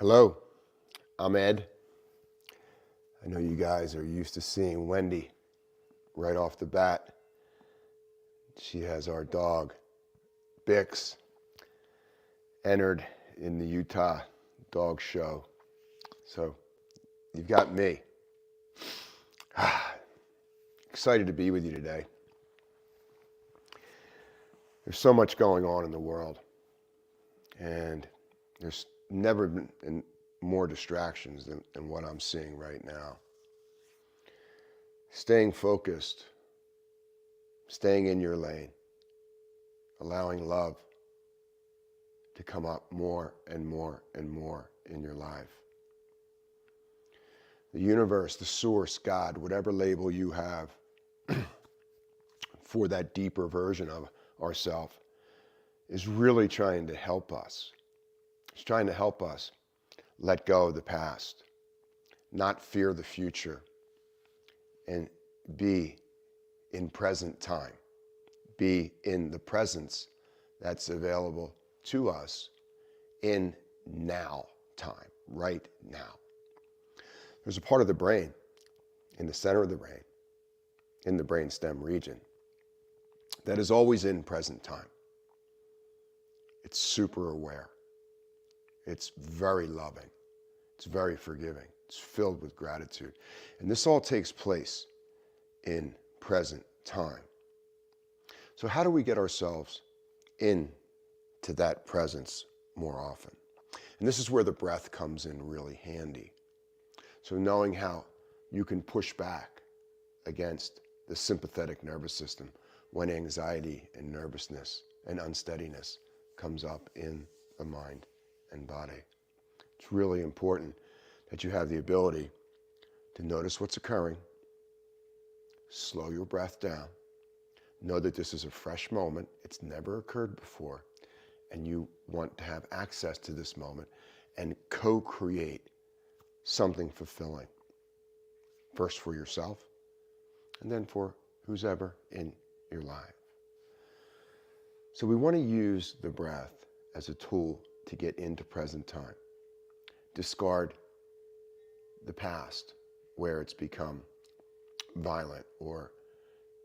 Hello, I'm Ed. I know you guys are used to seeing Wendy right off the bat. She has our dog, Bix, entered in the Utah Dog Show. So you've got me. Excited to be with you today. There's so much going on in the world, and there's never been more distractions than what I'm seeing right now. Staying focused, staying in your lane, allowing love to come up more and more and more in your life. The universe, the source, God, whatever label you have for that deeper version of ourself, is really trying to help us. It's trying to help us let go of the past, not fear the future, and be in present time. Be in the presence that's available to us in now time, right now. There's a part of the brain, in the center of the brain, in the brainstem region, that is always in present time. It's super aware. It's very loving. It's very forgiving. It's filled with gratitude. And this all takes place in present time. So how do we get ourselves into that presence more often? And this is where the breath comes in really handy. So knowing how you can push back against the sympathetic nervous system when anxiety and nervousness and unsteadiness comes up in the mind and body. It's really important that you have the ability to notice what's occurring, slow your breath down, know that this is a fresh moment, it's never occurred before, and you want to have access to this moment and co-create something fulfilling. First for yourself, and then for who's ever in your life. So we want to use the breath as a tool to get into present time. Discard the past where it's become violent or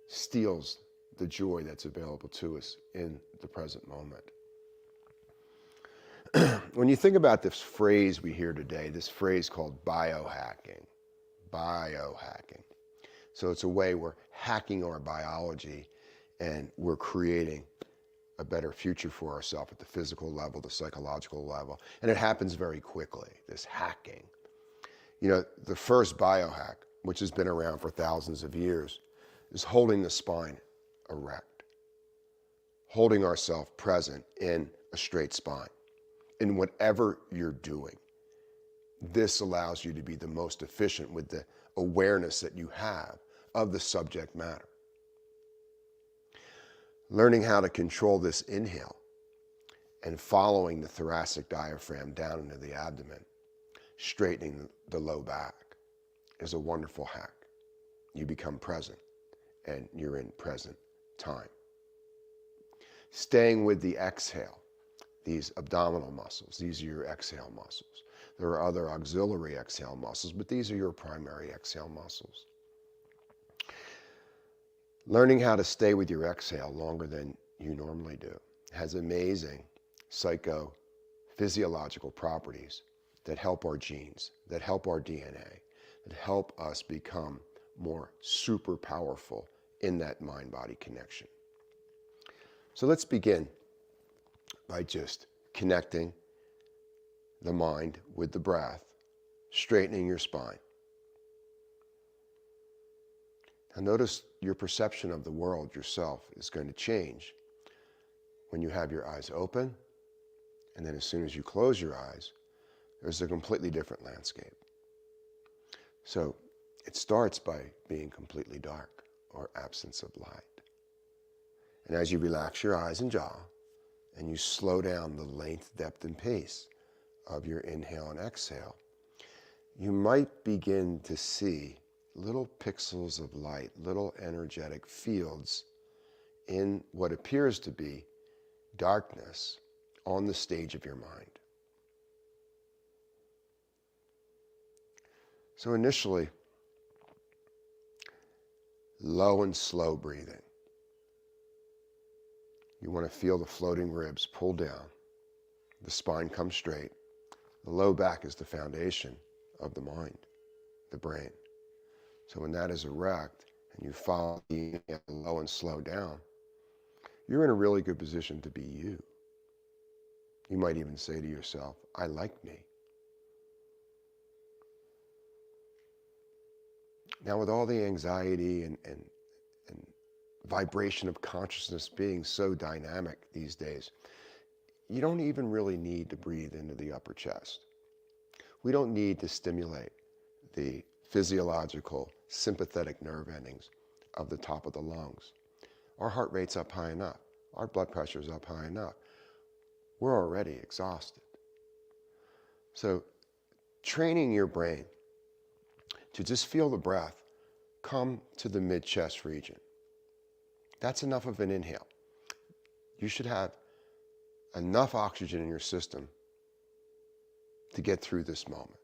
steals the joy that's available to us in the present moment. When you think about this phrase we hear today, this phrase called biohacking. So it's a way we're hacking our biology and we're creating a better future for ourselves at the physical level, the psychological level. And it happens very quickly, this hacking. You know, the first biohack, which has been around for thousands of years, is holding the spine erect. Holding ourselves present in a straight spine. In whatever you're doing. This allows you to be the most efficient with the awareness that you have of the subject matter. Learning how to control this inhale and following the thoracic diaphragm down into the abdomen, straightening the low back, is a wonderful hack. You become present and you're in present time. Staying with the exhale, these abdominal muscles, these are your exhale muscles. There are other auxiliary exhale muscles, but these are your primary exhale muscles. Learning how to stay with your exhale longer than you normally do has amazing psychophysiological properties that help our genes, that help our DNA, that help us become more super powerful in that mind-body connection. So let's begin by just connecting the mind with the breath, straightening your spine. Now notice your perception of the world, yourself, is going to change when you have your eyes open, and then as soon as you close your eyes, there's a completely different landscape. So it starts by being completely dark or absence of light. And as you relax your eyes and jaw, and you slow down the length, depth, and pace of your inhale and exhale, you might begin to see little pixels of light, little energetic fields in what appears to be darkness on the stage of your mind. So initially, low and slow breathing. You want to feel the floating ribs pull down, the spine comes straight. The low back is the foundation of the mind, the brain. So when that is erect and you follow the low and slow down, you're in a really good position to be you. You might even say to yourself, I like me. Now with all the anxiety and vibration of consciousness being so dynamic these days, you don't even really need to breathe into the upper chest. We don't need to stimulate the physiological sympathetic nerve endings of the top of the lungs. Our heart rate's up high enough. Our blood pressure's up high enough. We're already exhausted. So training your brain to just feel the breath come to the mid-chest region. That's enough of an inhale. You should have enough oxygen in your system to get through this moment.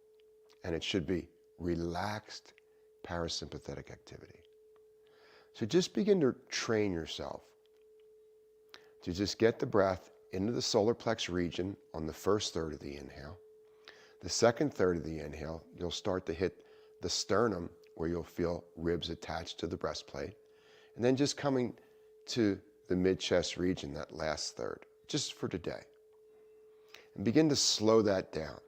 And it should be relaxed parasympathetic activity. So just begin to train yourself to just get the breath into the solar plex region on the first third of the inhale. The second third of the inhale, you'll start to hit the sternum where you'll feel ribs attached to the breastplate. And then just coming to the mid-chest region, that last third, just for today. And begin to slow that down.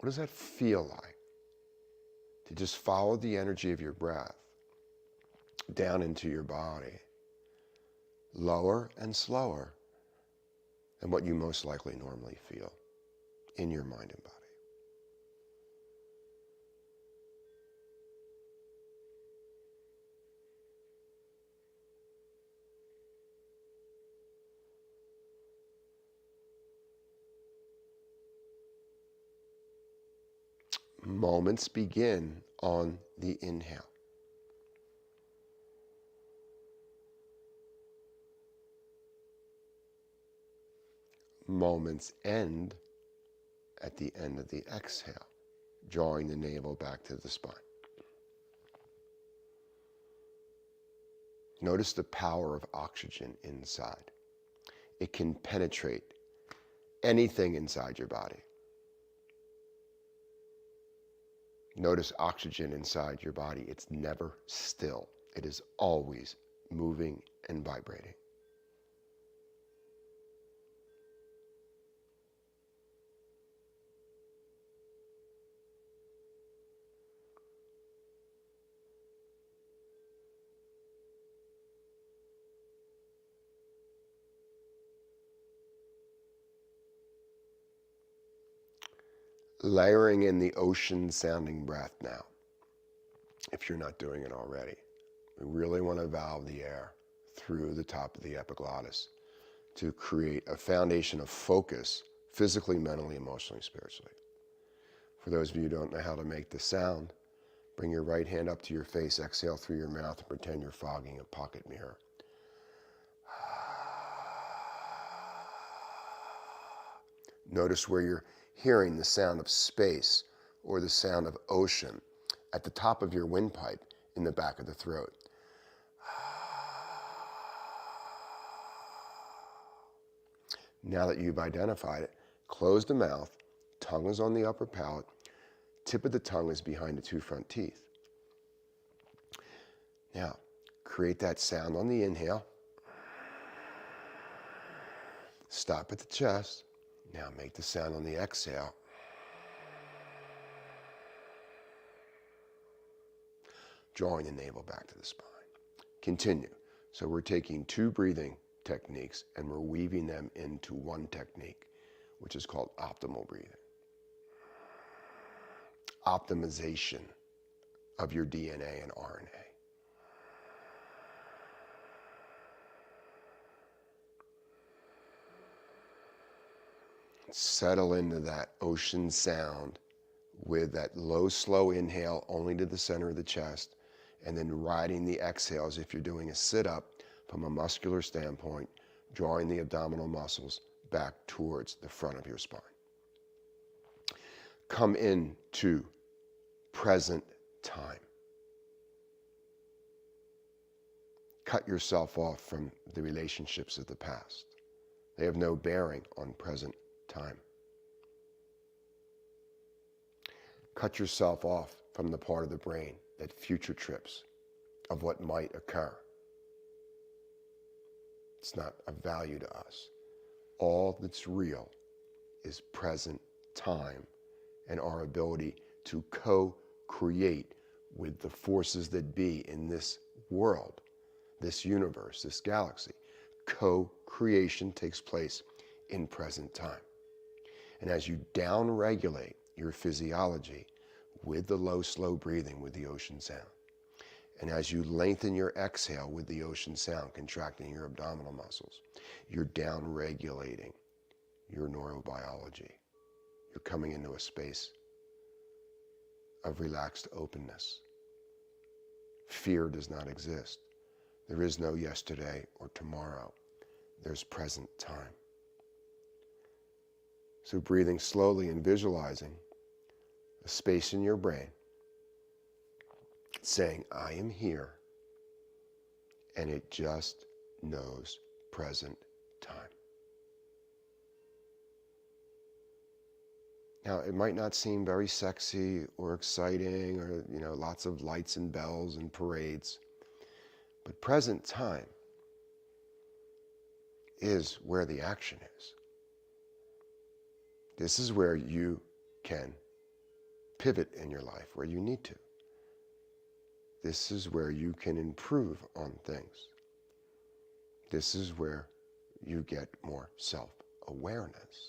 What does that feel like? To just follow the energy of your breath down into your body, lower and slower than what you most likely normally feel in your mind and body. Moments begin on the inhale. Moments end at the end of the exhale, drawing the navel back to the spine. Notice the power of oxygen inside. It can penetrate anything inside your body. Notice oxygen inside your body. It's never still. It is always moving and vibrating. Layering in the ocean-sounding breath now, if you're not doing it already. We really want to valve the air through the top of the epiglottis to create a foundation of focus, physically, mentally, emotionally, spiritually. For those of you who don't know how to make the sound, bring your right hand up to your face, exhale through your mouth, and pretend you're fogging a pocket mirror. Notice where you're hearing the sound of space or the sound of ocean at the top of your windpipe in the back of the throat. Now that you've identified it, close the mouth, tongue is on the upper palate, tip of the tongue is behind the two front teeth. Now, create that sound on the inhale. Stop at the chest. Now make the sound on the exhale. Drawing the navel back to the spine. Continue. So we're taking two breathing techniques and we're weaving them into one technique, which is called optimal breathing. Optimization of your DNA and RNA. Settle into that ocean sound with that low, slow inhale only to the center of the chest, and then riding the exhales if you're doing a sit-up from a muscular standpoint, drawing the abdominal muscles back towards the front of your spine. come into present time. Cut yourself off from the relationships of the past. They have no bearing on present time. Cut yourself off from the part of the brain that future trips of what might occur. It's not of value to us. All that's real is present time and our ability to co-create with the forces that be in this world, this universe, this galaxy. Co-creation takes place in present time. And as you down-regulate your physiology with the low, slow breathing with the ocean sound, and as you lengthen your exhale with the ocean sound, contracting your abdominal muscles, you're down-regulating your neurobiology. You're coming into a space of relaxed openness. Fear does not exist. There is no yesterday or tomorrow. There's present time. So breathing slowly and visualizing a space in your brain saying, I am here, and it just knows present time. Now, it might not seem very sexy or exciting or, lots of lights and bells and parades, but present time is where the action is. This is where you can pivot in your life where you need to. This is where you can improve on things. This is where you get more self-awareness.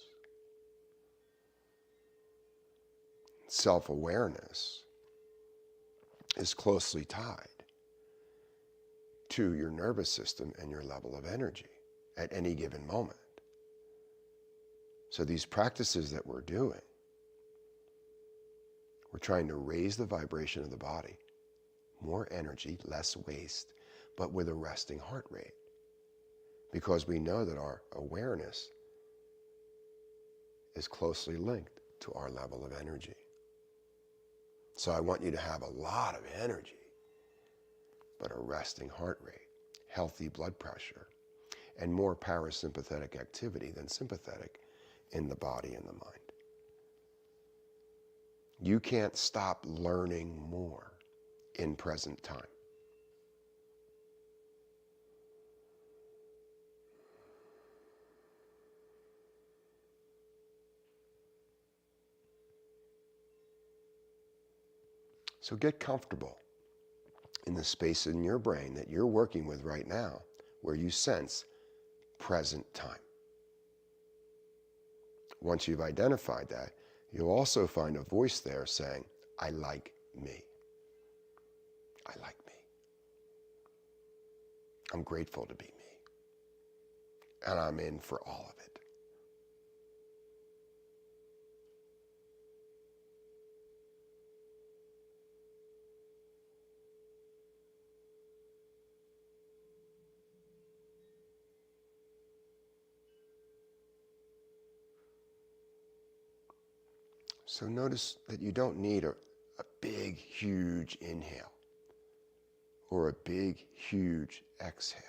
Self-awareness is closely tied to your nervous system and your level of energy at any given moment. So these practices that we're doing, we're trying to raise the vibration of the body, more energy, less waste, but with a resting heart rate. Because we know that our awareness is closely linked to our level of energy. So I want you to have a lot of energy, but a resting heart rate, healthy blood pressure, and more parasympathetic activity than sympathetic in the body and the mind. You can't stop learning more in present time. So get comfortable in the space in your brain that you're working with right now, where you sense present time. Once you've identified that, you'll also find a voice there saying, I like me. I like me. I'm grateful to be me. And I'm in for all of it. So notice that you don't need a big, huge inhale or a big, huge exhale.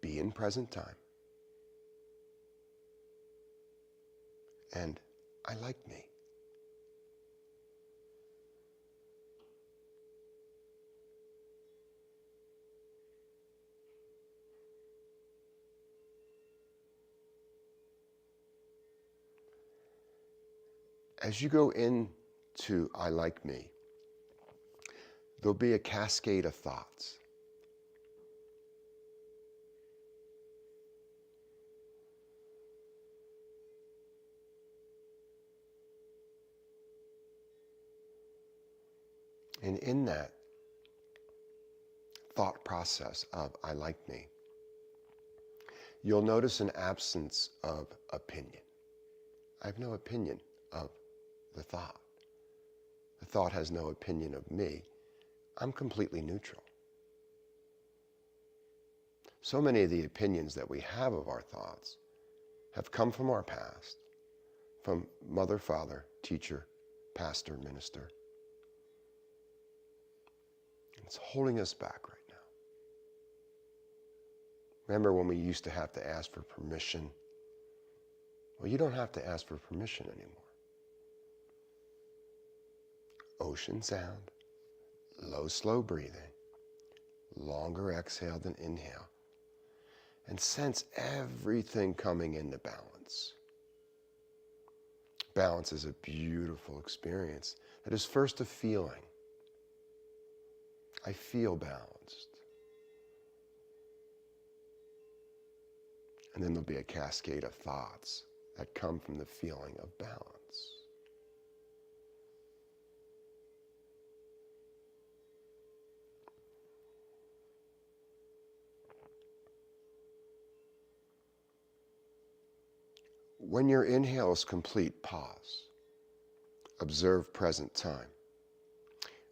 Be in present time. And I like me. As you go into I like me, there'll be a cascade of thoughts. And in that thought process of I like me, you'll notice an absence of opinion. I have no opinion of the thought. The thought has no opinion of me. I'm completely neutral. So many of the opinions that we have of our thoughts have come from our past, from mother, father, teacher, pastor, minister. It's holding us back right now. Remember when we used to have to ask for permission? Well, you don't have to ask for permission anymore. Ocean sound, low, slow breathing, longer exhale than inhale, and sense everything coming into balance. Balance is a beautiful experience that is first a feeling. I feel balanced. And then there'll be a cascade of thoughts that come from the feeling of balance. When your inhale is complete, pause. Observe present time.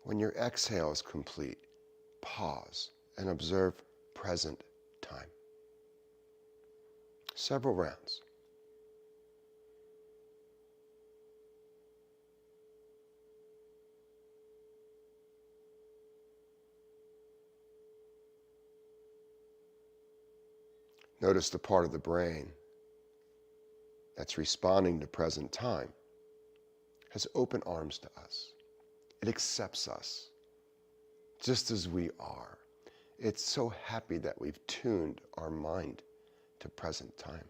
When your exhale is complete, pause and observe present time. Several rounds. Notice the part of the brain that's responding to present time has open arms to us. It accepts us just as we are. It's so happy that we've tuned our mind to present time.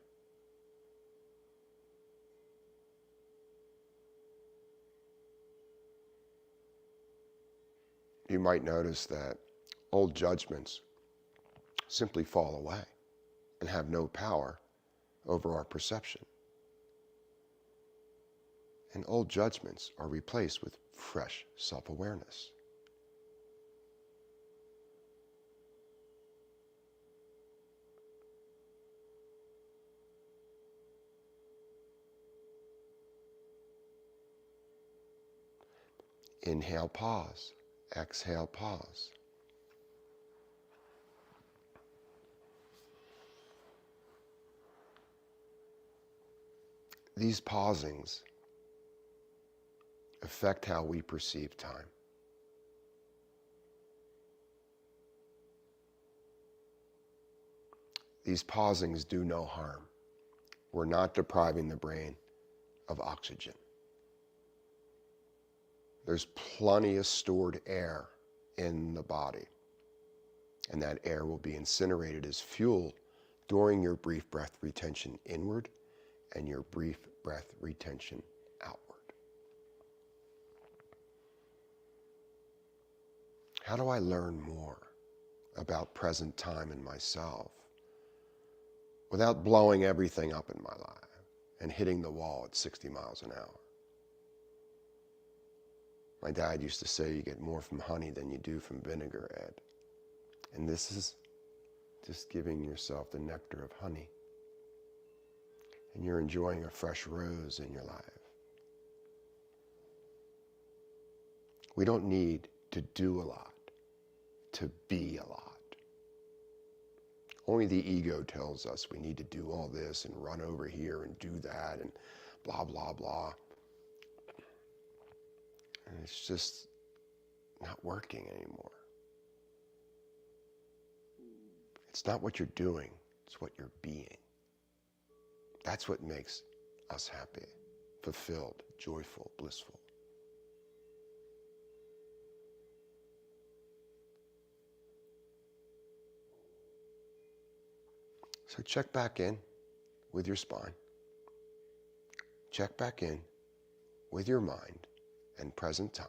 You might notice that old judgments simply fall away and have no power over our perception. And old judgments are replaced with fresh self-awareness. Inhale, pause. Exhale, pause. These pausings affect how we perceive time. These pausings do no harm. We're not depriving the brain of oxygen. There's plenty of stored air in the body, and that air will be incinerated as fuel during your brief breath retention inward and your brief breath retention outward. How do I learn more about present time and myself without blowing everything up in my life and hitting the wall at 60 miles an hour? My dad used to say you get more from honey than you do from vinegar, Ed. And this is just giving yourself the nectar of honey. And you're enjoying a fresh rose in your life. We don't need to do a lot to be a lot. Only the ego tells us we need to do all this and run over here and do that and blah, blah, blah. And it's just not working anymore. It's not what you're doing, it's what you're being. That's what makes us happy, fulfilled, joyful, blissful. So check back in with your spine. Check back in with your mind and present time.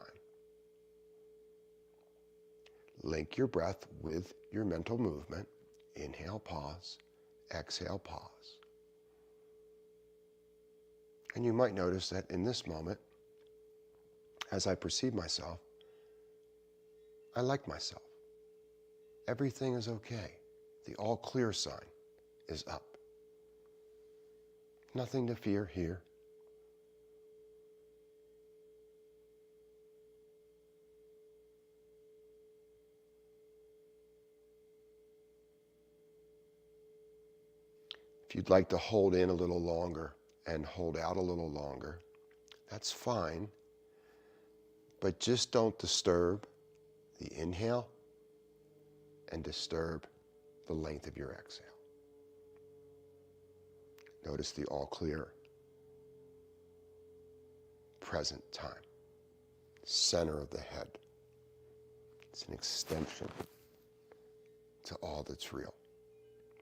Link your breath with your mental movement. Inhale, pause. Exhale, pause. And you might notice that in this moment, as I perceive myself, I like myself. Everything is okay. The all clear sign is up. Nothing to fear here. If you'd like to hold in a little longer and hold out a little longer, that's fine. But just don't disturb the inhale and disturb the length of your exhale. Notice the all clear, present time, center of the head. It's an extension to all that's real.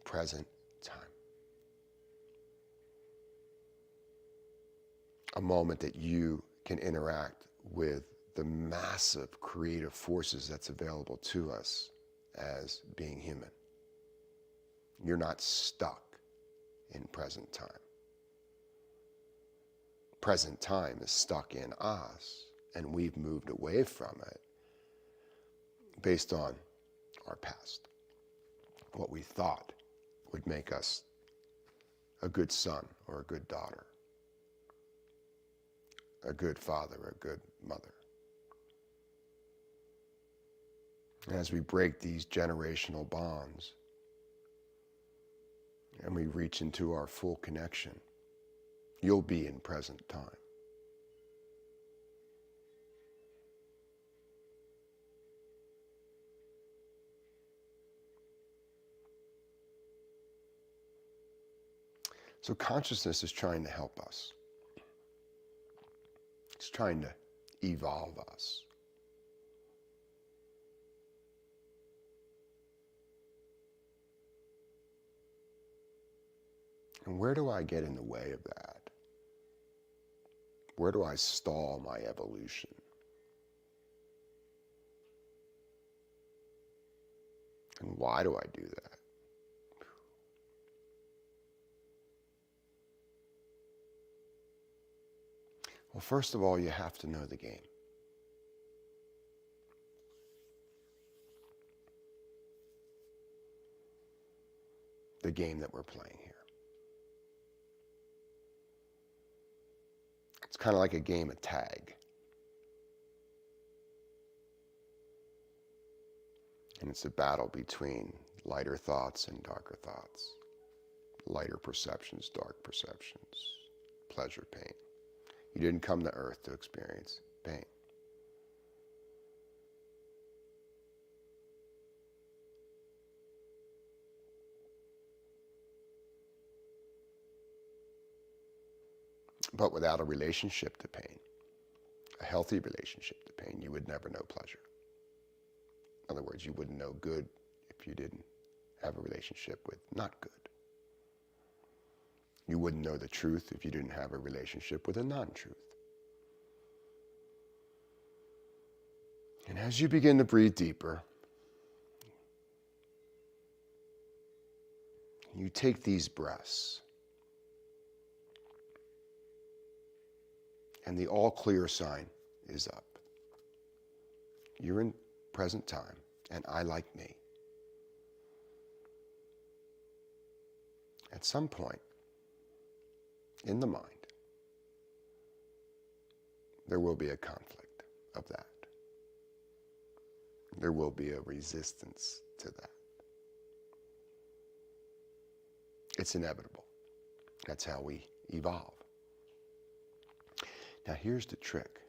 Present time. A moment that you can interact with the massive creative forces that's available to us as being human. You're not stuck in present time. Present time is stuck in us, and we've moved away from it based on our past. What we thought would make us a good son or a good daughter, a good father or a good mother. And as we break these generational bonds and we reach into our full connection, you'll be in present time. So consciousness is trying to help us. It's trying to evolve us. And where do I get in the way of that? Where do I stall my evolution? And why do I do that? Well, first of all, you have to know the game. The game that we're playing here. It's kind of like a game of tag. And it's a battle between lighter thoughts and darker thoughts. Lighter perceptions, dark perceptions, pleasure, pain. You didn't come to earth to experience pain. But without a relationship to pain, a healthy relationship to pain, you would never know pleasure. In other words, you wouldn't know good if you didn't have a relationship with not good. You wouldn't know the truth if you didn't have a relationship with a non-truth. And as you begin to breathe deeper, you take these breaths, and the all clear sign is up. You're in present time, and I like me. At some point in the mind, there will be a conflict of that. There will be a resistance to that. It's inevitable. That's how we evolve. Now here's the trick.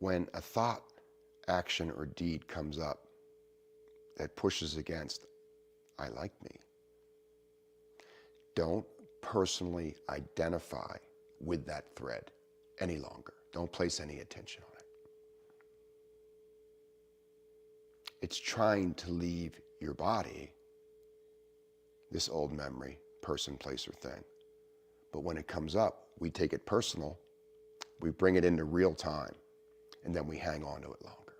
When a thought, action, or deed comes up that pushes against, I like me, don't personally identify with that thread any longer. Don't place any attention on it. It's trying to leave your body, this old memory, person, place, or thing. But when it comes up, we take it personal, we bring it into real time, and then we hang on to it longer.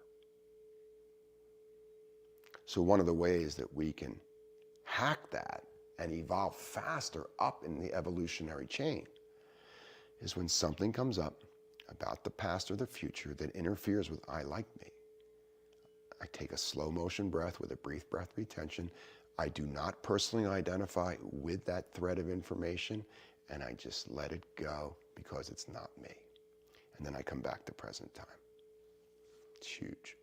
So one of the ways that we can hack that and evolve faster up in the evolutionary chain is when something comes up about the past or the future that interferes with I like me. I take a slow motion breath with a brief breath retention. I do not personally identify with that thread of information, and I just let it go because it's not me. And then I come back to present time. It's huge.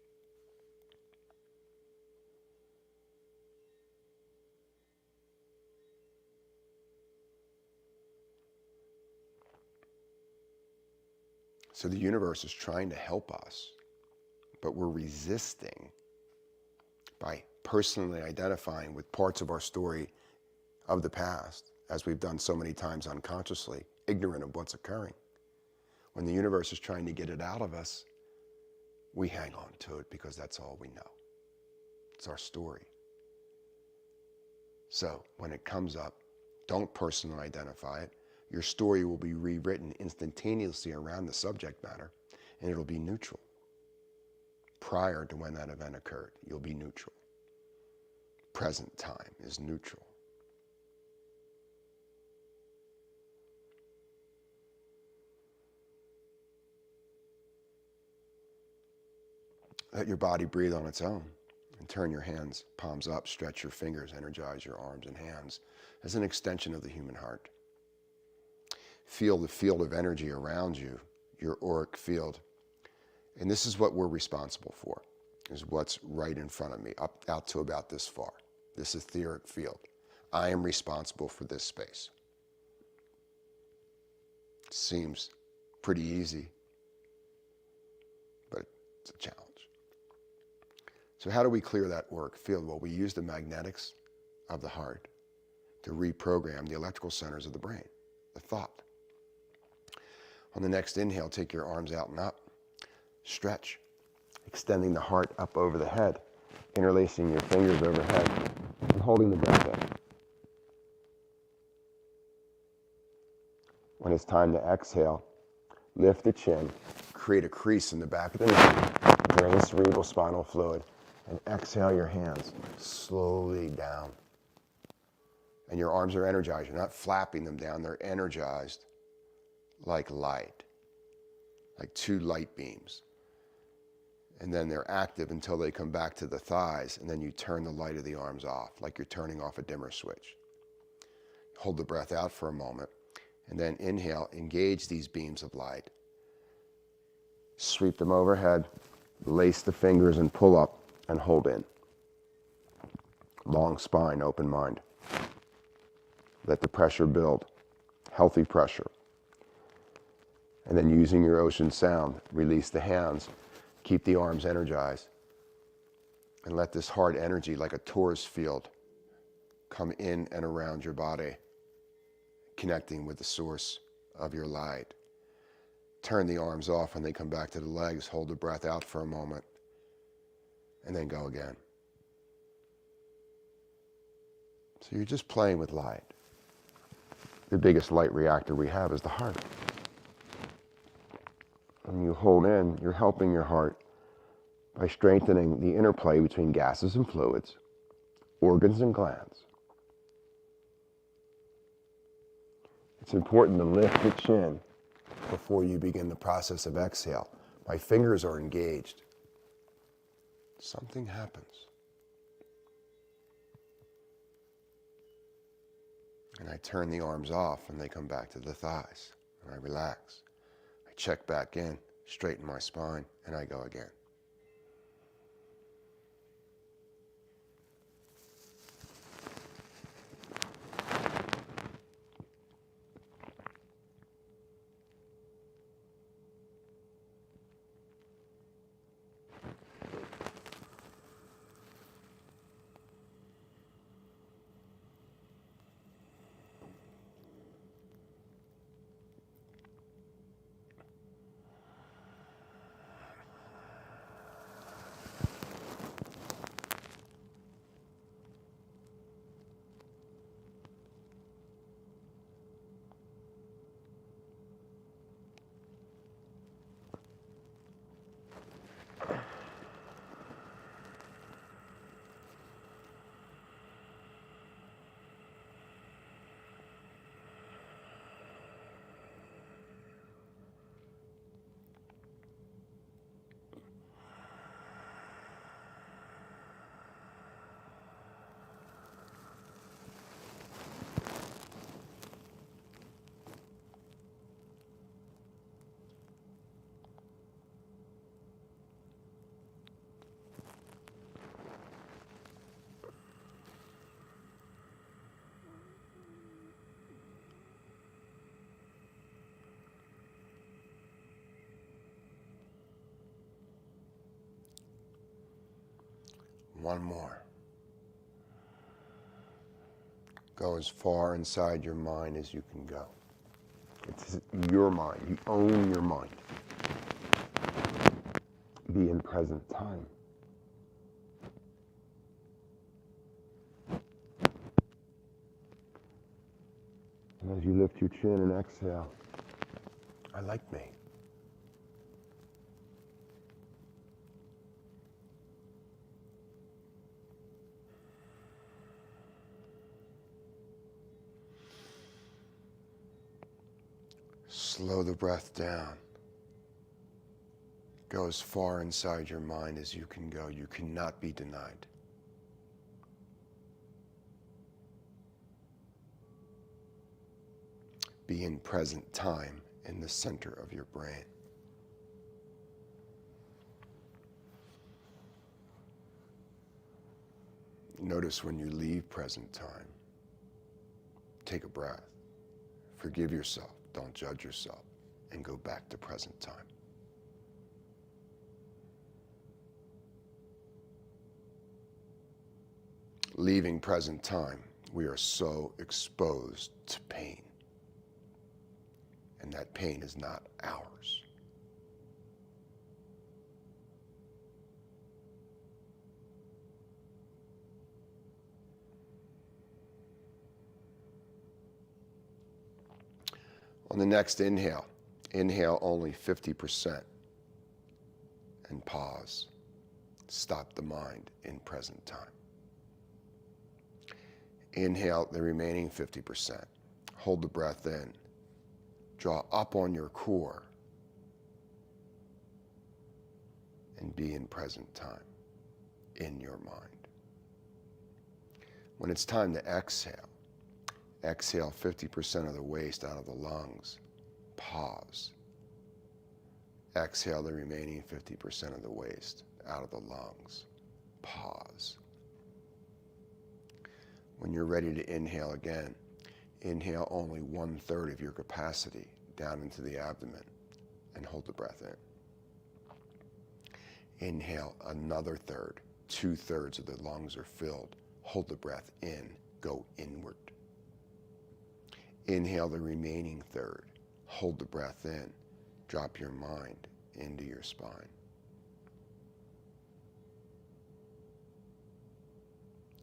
So the universe is trying to help us, but we're resisting by personally identifying with parts of our story of the past, as we've done so many times unconsciously, ignorant of what's occurring. When the universe is trying to get it out of us, we hang on to it because that's all we know. It's our story. So when it comes up, don't personally identify it. Your story will be rewritten instantaneously around the subject matter, and it'll be neutral. Prior to when that event occurred, you'll be neutral. Present time is neutral. Let your body breathe on its own, and turn your hands, palms up, stretch your fingers, energize your arms and hands as an extension of the human heart. Feel the field of energy around you, your auric field. And this is what we're responsible for, is what's right in front of me, out to about this far, this etheric field. I am responsible for this space. Seems pretty easy, but it's a challenge. So how do we clear that auric field? Well, we use the magnetics of the heart to reprogram the electrical centers of the brain, the thought. On the next inhale, take your arms out and up. Stretch, extending the heart up over the head, interlacing your fingers overhead, and holding the breath in. When it's time to exhale, lift the chin, create a crease in the back of the neck, drain cerebral spinal fluid, and exhale your hands slowly down. And your arms are energized. You're not flapping them down. They're energized like light, like two light beams. And then they're active until they come back to the thighs, and then you turn the light of the arms off, like you're turning off a dimmer switch. Hold the breath out for a moment, and then inhale, engage these beams of light. Sweep them overhead, lace the fingers and pull up and hold in. Long spine, open mind. Let the pressure build, healthy pressure. And then using your ocean sound, release the hands, keep the arms energized, and let this heart energy, like a torus field, come in and around your body, connecting with the source of your light. Turn the arms off when they come back to the legs, hold the breath out for a moment, and then go again. So you're just playing with light. The biggest light reactor we have is the heart. When you hold in, you're helping your heart by strengthening the interplay between gases and fluids, organs and glands. It's important to lift the chin before you begin the process of exhale. My fingers are engaged. Something happens. And I turn the arms off and they come back to the thighs. And I relax. I check back in, straighten my spine, and I go again. One more. Go as far inside your mind as you can go. It's your mind. You own your mind. Be in present time. And as you lift your chin and exhale, I like me. Slow the breath down. Go as far inside your mind as you can go. You cannot be denied. Be in present time in the center of your brain. Notice when you leave present time. Take a breath. Forgive yourself. Don't judge yourself. And go back to present time. Leaving present time, we are so exposed to pain. And that pain is not ours. On the next inhale, inhale only 50% and pause. Stop the mind in present time. Inhale the remaining 50%. Hold the breath in. Draw up on your core and be in present time in your mind. When it's time to exhale, exhale 50% of the waste out of the lungs. Pause. Exhale the remaining 50% of the waste out of the lungs. Pause. When you're ready to inhale again, inhale only 1/3 of your capacity down into the abdomen and hold the breath in. Inhale another third. 2/3 of the lungs are filled. Hold the breath in. Go inward. Inhale the remaining third. Hold the breath in. Drop your mind into your spine.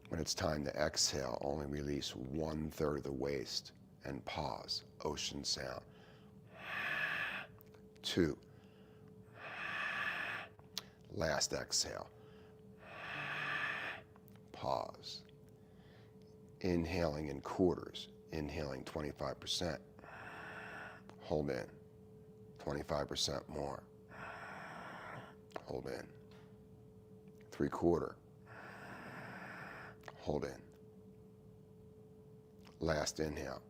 When it's time to exhale, only release 1/3 of the waste and pause. Ocean sound. 2. Last exhale. Pause. Inhaling in quarters. Inhaling 25%. Hold in. 25% more. Hold in. 3/4. Hold in. Last inhale.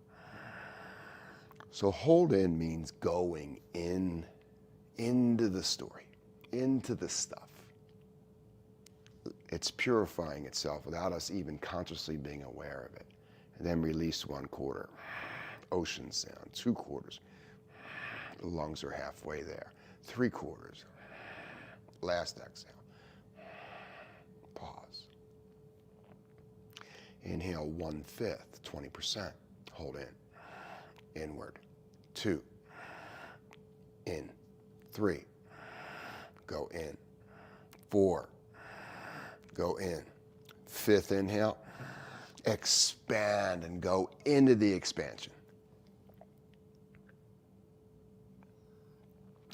So hold in means going into the story, into the stuff. It's purifying itself without us even consciously being aware of it. And then release 1/4. Ocean sound. 2/4. The lungs are halfway there. 3/4. Last exhale. Pause. Inhale 1/5, 20%. Hold in. Inward. 2. In. 3. Go in. 4. Go in. 5th inhale. Expand and go into the expansion.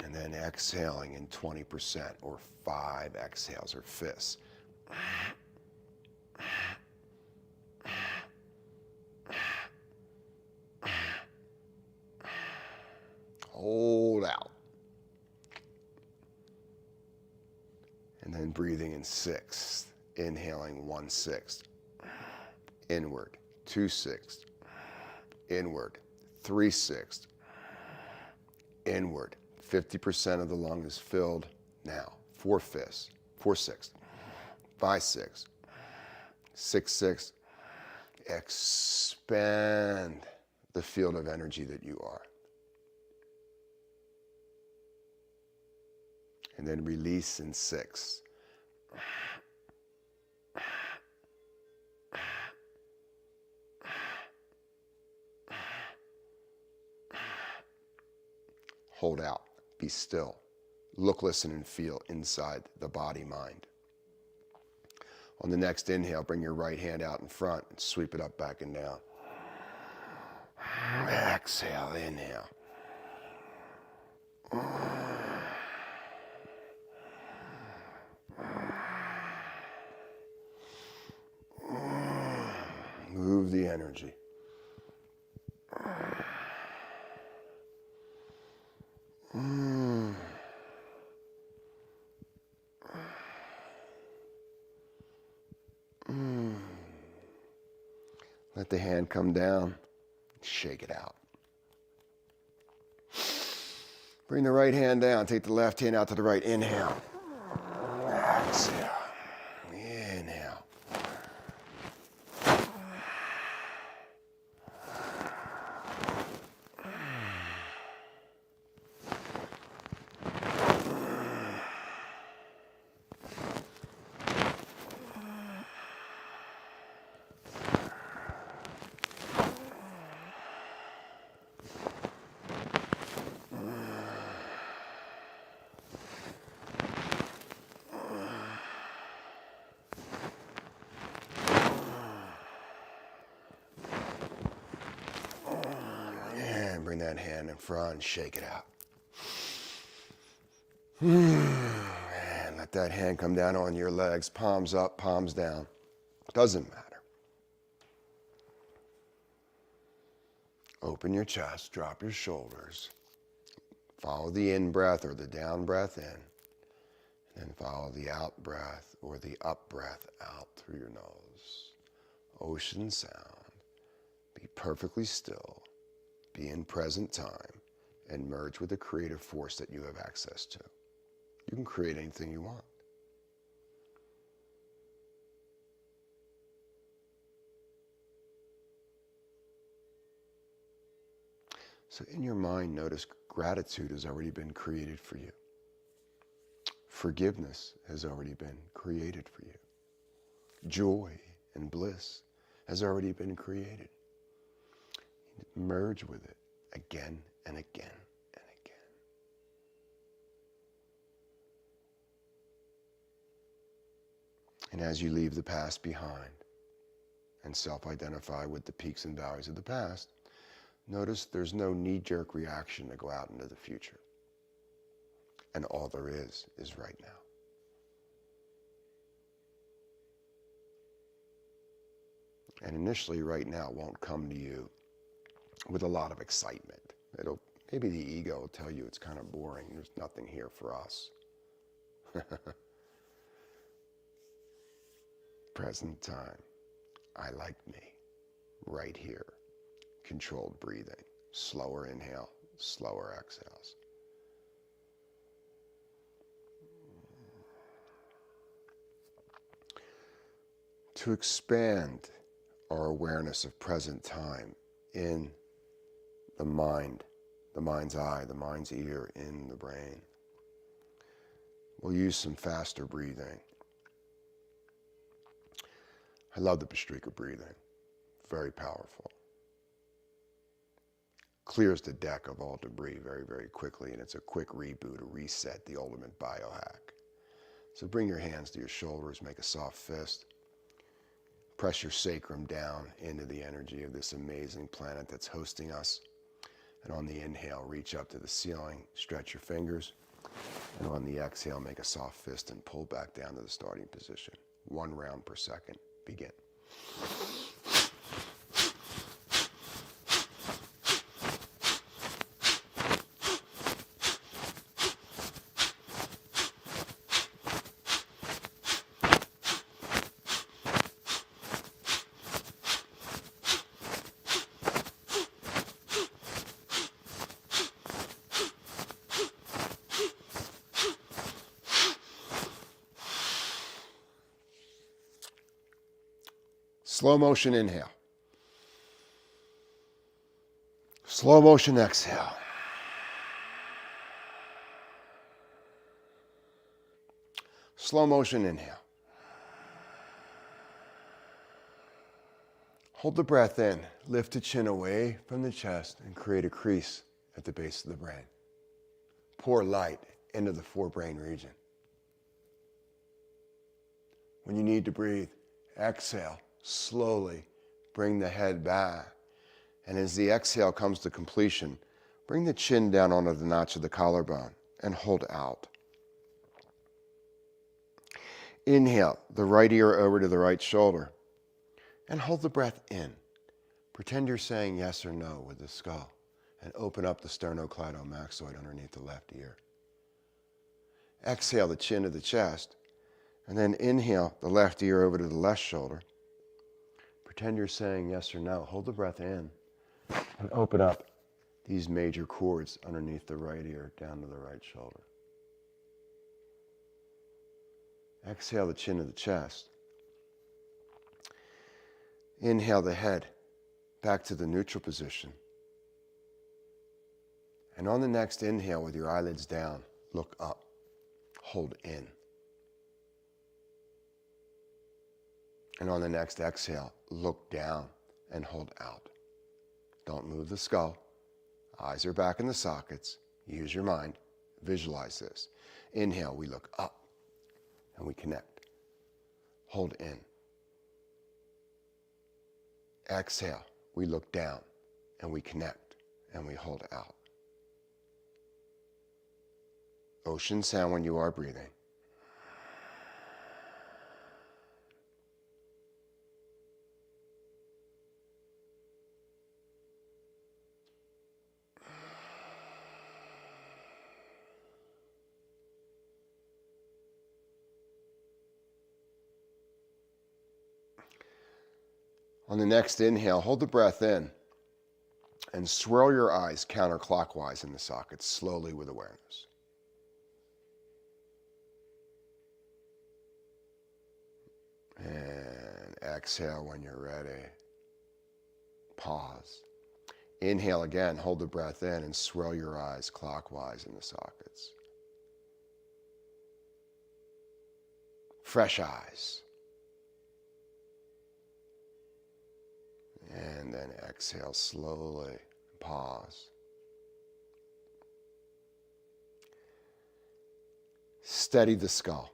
And then exhaling in 20% or 5 exhales or fists. Hold out. And then breathing in 6. Inhaling 1/6. Inward. 2/6. Inward. 3/6. Inward. 50% of the lung is filled now. 4/5. 4/6. 5/6. 6/6. Expand the field of energy that you are. And then release in 6. hold out, be still. Look, listen, and feel inside the body-mind. On the next inhale, bring your right hand out in front and sweep it up, back, and down. Exhale, inhale. Move the energy. Let the hand come down. Shake it out. Bring the right hand down. Take the left hand out to the right. Inhale. Exhale. Inhale. Bring that hand in front and shake it out. And let that hand come down on your legs, palms up, palms down. Doesn't matter. Open your chest, drop your shoulders. Follow the in-breath or the down-breath in. And then follow the out-breath or the up-breath out through your nose. Ocean sound. Be perfectly still. Be in present time and merge with the creative force that you have access to. You can create anything you want. So in your mind, notice gratitude has already been created for you. Forgiveness has already been created for you. Joy and bliss has already been created. Merge with it again and again and again. And as you leave the past behind and self-identify with the peaks and valleys of the past, notice there's no knee-jerk reaction to go out into the future. And all there is right now. And initially, right now won't come to you with a lot of excitement. Maybe the ego will tell you it's kind of boring. There's nothing here for us. Present time. I like me. Right here. Controlled breathing. Slower inhale, slower exhales. To expand our awareness of present time in the mind, the mind's eye, the mind's ear, in the brain. We'll use some faster breathing. I love the Bhastrika breathing. Very powerful. Clears the deck of all debris very, very quickly, and it's a quick reboot, a reset, the ultimate biohack. So bring your hands to your shoulders, make a soft fist. Press your sacrum down into the energy of this amazing planet that's hosting us. And on the inhale, reach up to the ceiling, stretch your fingers. And on the exhale, make a soft fist and pull back down to the starting position. 1 round per second. Begin. Slow motion inhale. Slow motion exhale. Slow motion inhale. Hold the breath in. Lift the chin away from the chest and create a crease at the base of the brain. pour light into the forebrain region. When you need to breathe, exhale, slowly bring the head back. And as the exhale comes to completion, bring the chin down onto the notch of the collarbone and hold out. Inhale the right ear over to the right shoulder and hold the breath in. Pretend you're saying yes or no with the skull and open up the sternocleidomastoid underneath the left ear. Exhale the chin to the chest and then inhale the left ear over to the left shoulder. Pretend you're saying yes or no. Hold the breath in and open up these major cords underneath the right ear down to the right shoulder. Exhale the chin to the chest. Inhale the head back to the neutral position. And on the next inhale, with your eyelids down, look up. Hold in. And on the next exhale, look down and hold out. Don't move the skull. Eyes are back in the sockets. Use your mind. Visualize this. Inhale, we look up and we connect. Hold in. Exhale, we look down and we connect and we hold out. Ocean sound when you are breathing. On the next inhale, hold the breath in and swirl your eyes counterclockwise in the sockets slowly with awareness. And exhale when you're ready. Pause. Inhale again, hold the breath in and swirl your eyes clockwise in the sockets. Fresh eyes. And then exhale slowly. Pause. Steady the skull.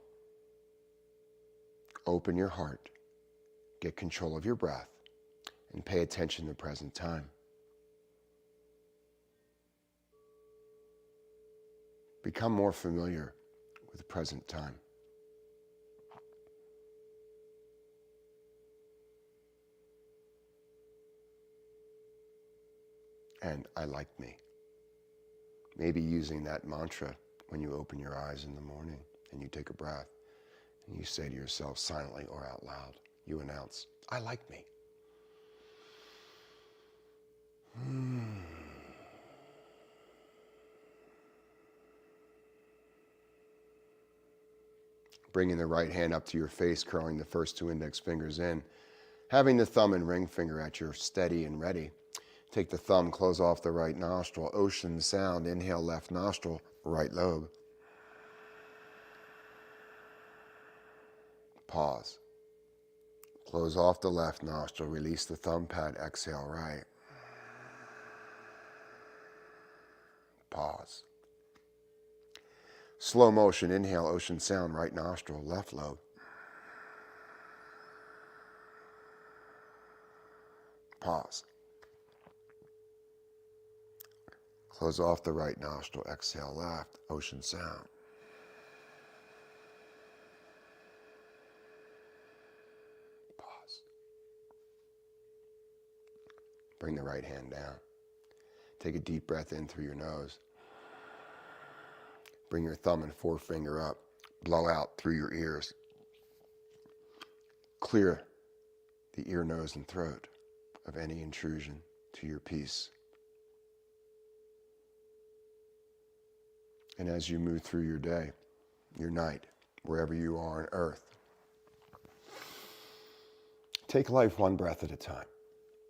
Open your heart. Get control of your breath. And pay attention to present time. Become more familiar with present time. And I like me. Maybe using that mantra when you open your eyes in the morning and you take a breath and you say to yourself silently or out loud, you announce, I like me. Bringing the right hand up to your face, curling the first two index fingers in, having the thumb and ring finger at your steady and ready. Take the thumb, close off the right nostril, ocean sound, inhale left nostril, right lobe. Pause. Close off the left nostril, release the thumb pad, exhale right. Pause. Slow motion, inhale, ocean sound, right nostril, left lobe. Pause. Close off the right nostril, exhale left, ocean sound. Pause. Bring the right hand down. Take a deep breath in through your nose. Bring your thumb and forefinger up. Blow out through your ears. Clear the ear, nose, and throat of any intrusion to your peace. And as you move through your day, your night, wherever you are on earth, take life one breath at a time.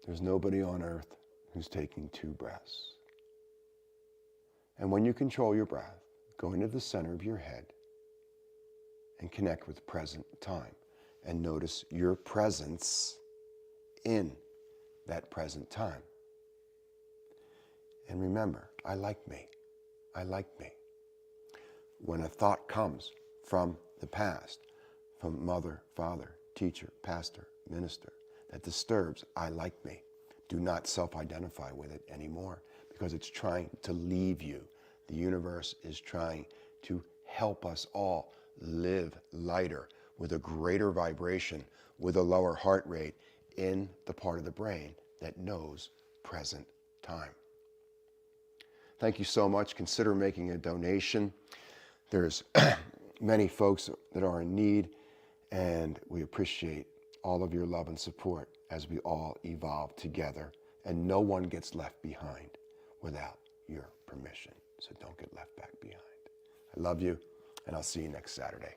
There's nobody on earth who's taking 2 breaths. And when you control your breath, go into the center of your head and connect with present time and notice your presence in that present time. And remember, I like me. I like me. when a thought comes from the past, from mother, father, teacher, pastor, minister, that disturbs I like me, do not self-identify with it anymore, because it's trying to leave you. The universe is trying to help us all live lighter, with a greater vibration, with a lower heart rate in the part of the brain that knows present time. Thank you so much. Consider making a donation. There's many folks that are in need, and we appreciate all of your love and support as we all evolve together, and no one gets left behind without your permission. So don't get left back behind. I love you, and I'll see you next Saturday.